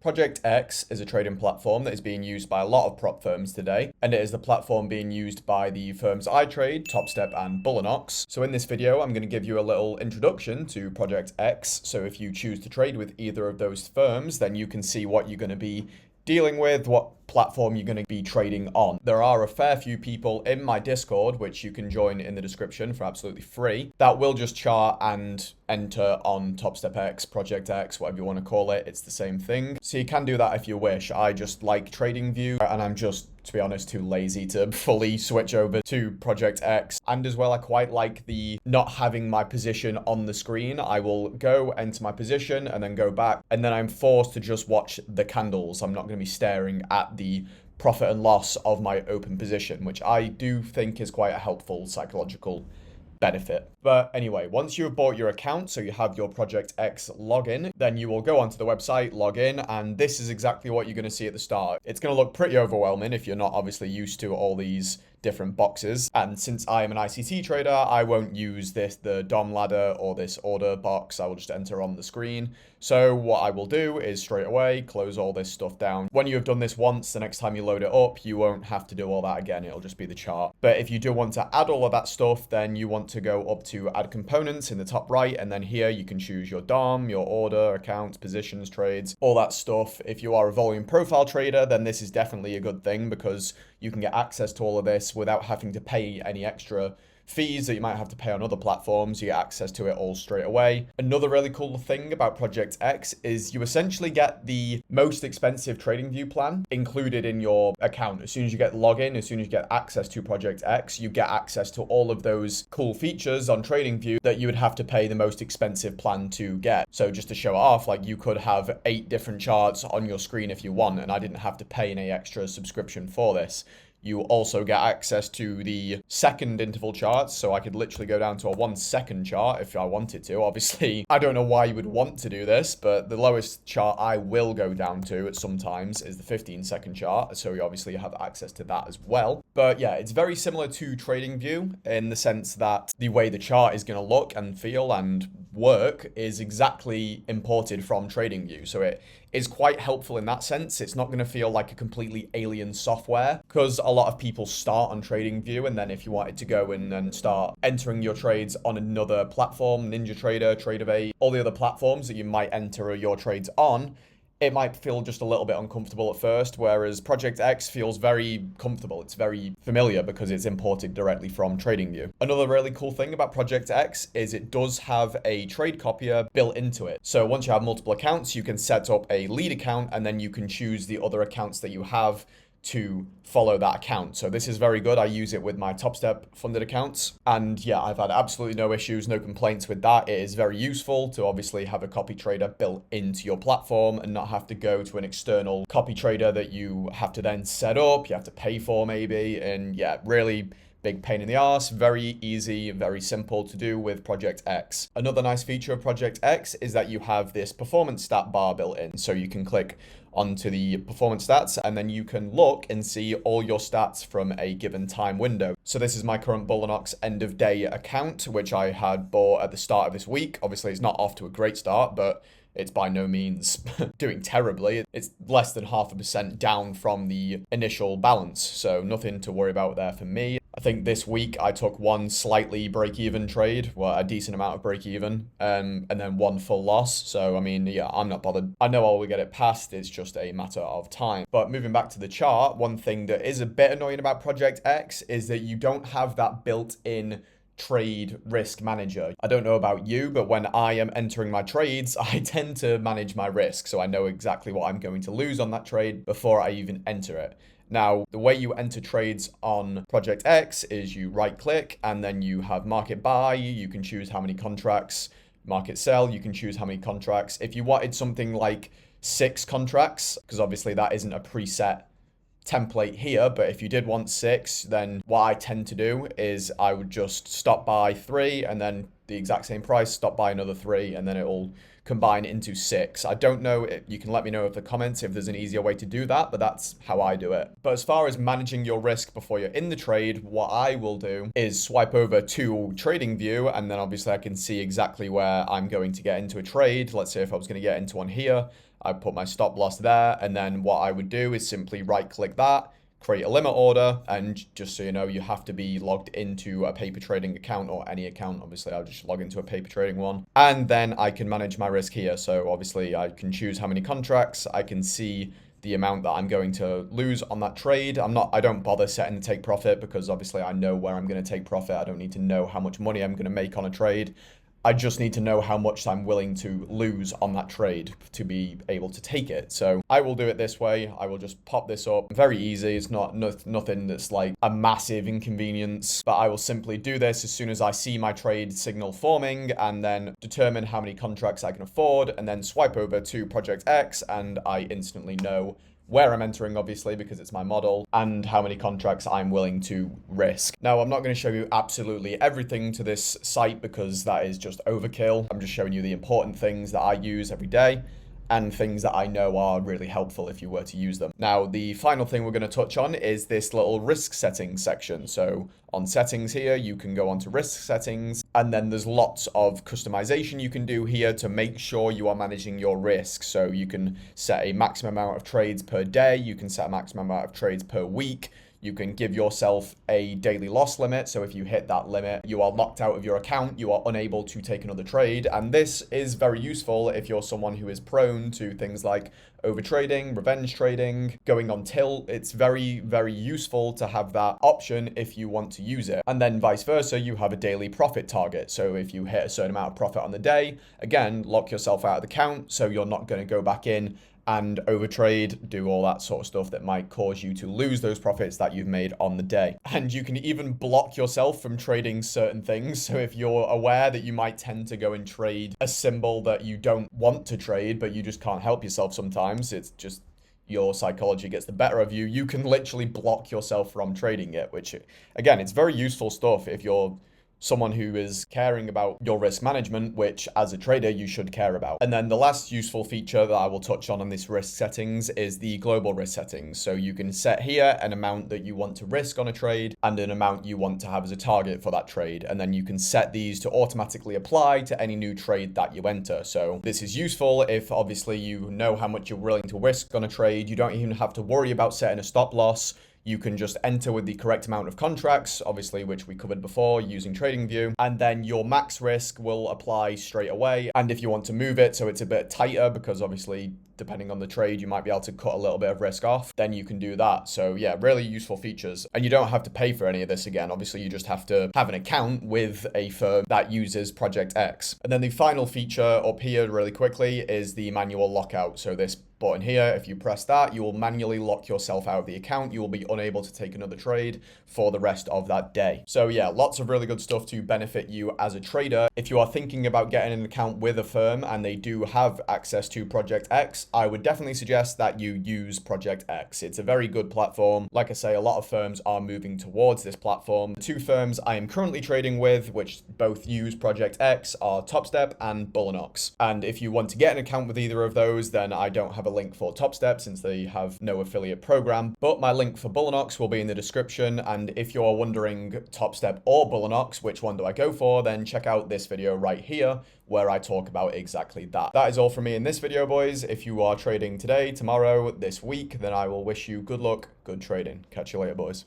ProjectX is a trading platform that is being used by a lot of prop firms today, and it is the platform being used by the firms I trade, TopStep and Bulenox. So in this video, I'm going to give you a little introduction to ProjectX. So if you choose to trade with either of those firms, then you can see what you're going to be dealing with, what platform you're going to be trading on. There are a fair few people in my Discord, which you can join in the description for absolutely free, that will just chart and enter on TopStepX, ProjectX, whatever you want to call it. It's the same thing. So you can do that if you wish. I just like TradingView, and I'm just, to be honest, too lazy to fully switch over to ProjectX. And as well, I quite like the not having my position on the screen. I will go enter my position and then go back, and then I'm forced to just watch the candles. I'm not going to be staring at the profit and loss of my open position, which I do think is quite a helpful psychological benefit. But anyway, once you have bought your account, so you have your ProjectX login, then you will go onto the website, log in, and this is exactly what you're going to see at the start. It's going to look pretty overwhelming if you're not obviously used to all these different boxes. And since I am an ICT trader, I won't use the DOM ladder or this order box. I will just enter on the screen. So what I will do is straight away close all this stuff down. When you have done this once, the next time you load it up, you won't have to do all that again. It'll just be the chart. But if you do want to add all of that stuff, then you want to go up to add components in the top right. And then here you can choose your DOM, your order, accounts, positions, trades, all that stuff. If you are a volume profile trader, then this is definitely a good thing because you can get access to all of this without having to pay any extra fees that you might have to pay on other platforms. You get access to it all straight away. Another really cool thing about ProjectX is you essentially get the most expensive TradingView plan included in your account. As soon as you get login, as soon as you get access to ProjectX, you get access to all of those cool features on TradingView that you would have to pay the most expensive plan to get. So just to show it off, like you could have 8 different charts on your screen if you want, and I didn't have to pay any extra subscription for this. You also get access to the second interval charts, so I could literally go down to a 1 second chart if I wanted to. Obviously, I don't know why you would want to do this, but the lowest chart I will go down to at sometimes is the 15-second chart, so you obviously have access to that as well. But yeah, it's very similar to TradingView in the sense that the way the chart is going to look and feel and work is exactly imported from TradingView, so it is quite helpful in that sense. It's not going to feel like a completely alien software because a lot of people start on TradingView, and then if you wanted to go in and start entering your trades on another platform, NinjaTrader, Tradeovate, all the other platforms that you might enter your trades on, it might feel just a little bit uncomfortable at first, whereas ProjectX feels very comfortable. It's very familiar because it's imported directly from TradingView. Another really cool thing about ProjectX is it does have a trade copier built into it. So once you have multiple accounts, you can set up a lead account, and then you can choose the other accounts that you have to follow that account. So this is very good. I use it with my TopStep funded accounts. And yeah, I've had absolutely no issues, no complaints with that. It is very useful to obviously have a copy trader built into your platform and not have to go to an external copy trader that you have to then set up, you have to pay for maybe. And yeah, really big pain in the arse. Very easy, very simple to do with ProjectX. Another nice feature of ProjectX is that you have this performance stat bar built in. So you can click onto the performance stats, and then you can look and see all your stats from a given time window. So this is my current Bulenox end of day account, which I had bought at the start of this week. Obviously, it's not off to a great start, but it's by no means doing terribly. It's less than 0.5% down from the initial balance, so nothing to worry about there for me. I think this week I took one slightly break-even trade, well, a decent amount of break-even, and then one full loss. So, I mean, yeah, I'm not bothered. I know I will get it past. It's just a matter of time. But moving back to the chart, one thing that is a bit annoying about ProjectX is that you don't have that built-in trade risk manager. I don't know about you, but when I am entering my trades, I tend to manage my risk. So I know exactly what I'm going to lose on that trade before I even enter it. Now, the way you enter trades on ProjectX is you right click and then you have market buy. You can choose how many contracts, market sell. You can choose how many contracts. If you wanted something like 6 contracts, because obviously that isn't a preset template here, but if you did want 6, then what I tend to do is I would just stop by 3 and then the exact same price, stop by another 3, and then it'll combine into 6. I don't know, you can let me know in the comments if there's an easier way to do that, but that's how I do it. But as far as managing your risk before you're in the trade, what I will do is swipe over to TradingView, and then obviously I can see exactly where I'm going to get into a trade. Let's say if I was going to get into one here, I put my stop loss there, and then what I would do is simply right click that, create a limit order, and just so you know, you have to be logged into a paper trading account or any account. Obviously, I'll just log into a paper trading one, and then I can manage my risk here. So obviously I can choose how many contracts, I can see the amount that I'm going to lose on that trade. I don't bother setting the take profit because obviously I know where I'm going to take profit. I don't need to know how much money I'm going to make on a trade. I just need to know how much I'm willing to lose on that trade to be able to take it. So I will do it this way. I will just pop this up. Very easy. It's nothing that's like a massive inconvenience, but I will simply do this as soon as I see my trade signal forming and then determine how many contracts I can afford and then swipe over to ProjectX, and I instantly know where I'm entering, obviously, because it's my model, and how many contracts I'm willing to risk. Now, I'm not going to show you absolutely everything to this site because that is just overkill. I'm just showing you the important things that I use every day and things that I know are really helpful if you were to use them. Now, the final thing we're going to touch on is this little risk settings section. So on settings here, you can go onto risk settings, and then there's lots of customization you can do here to make sure you are managing your risk. So you can set a maximum amount of trades per day. You can set a maximum amount of trades per week. You can give yourself a daily loss limit. So if you hit that limit, you are locked out of your account. You are unable to take another trade. And this is very useful if you're someone who is prone to things like overtrading, revenge trading, going on tilt. It's very, very useful to have that option if you want to use it. And then vice versa, you have a daily profit target. So if you hit a certain amount of profit on the day, again, lock yourself out of the count so you're not going to go back in and overtrade, do all that sort of stuff that might cause you to lose those profits that you've made on the day. And you can even block yourself from trading certain things. So if you're aware that you might tend to go and trade a symbol that you don't want to trade, but you just can't help yourself sometimes, it's just your psychology gets the better of you, you can literally block yourself from trading it, which again, it's very useful stuff if you're someone who is caring about your risk management, which as a trader you should care about. And then the last useful feature that I will touch on this risk settings is the global risk settings. So you can set here an amount that you want to risk on a trade and an amount you want to have as a target for that trade. And then you can set these to automatically apply to any new trade that you enter. So this is useful if obviously you know how much you're willing to risk on a trade. You don't even have to worry about setting a stop loss. You can just enter with the correct amount of contracts, obviously, which we covered before using TradingView, and then your max risk will apply straight away. And if you want to move it so it's a bit tighter, because obviously, depending on the trade, you might be able to cut a little bit of risk off, then you can do that. So yeah, really useful features. And you don't have to pay for any of this again. Obviously, you just have to have an account with a firm that uses ProjectX. And then the final feature up here really quickly is the manual lockout. So this button here, if you press that, you will manually lock yourself out of the account. You will be unable to take another trade for the rest of that day. So yeah, lots of really good stuff to benefit you as a trader. If you are thinking about getting an account with a firm and they do have access to ProjectX, I would definitely suggest that you use ProjectX. It's a very good platform. Like I say, a lot of firms are moving towards this platform. The two firms I am currently trading with, which both use ProjectX, are TopStep and Bulenox. And if you want to get an account with either of those, then I don't have a link for TopStep since they have no affiliate program, but my link for Bulenox will be in the description. And if you're wondering TopStep or Bulenox, which one do I go for, then check out this video right here where I talk about exactly that. That is all from me in this video, boys. If you are trading today, tomorrow, this week, then I will wish you good luck, good trading. Catch you later, boys.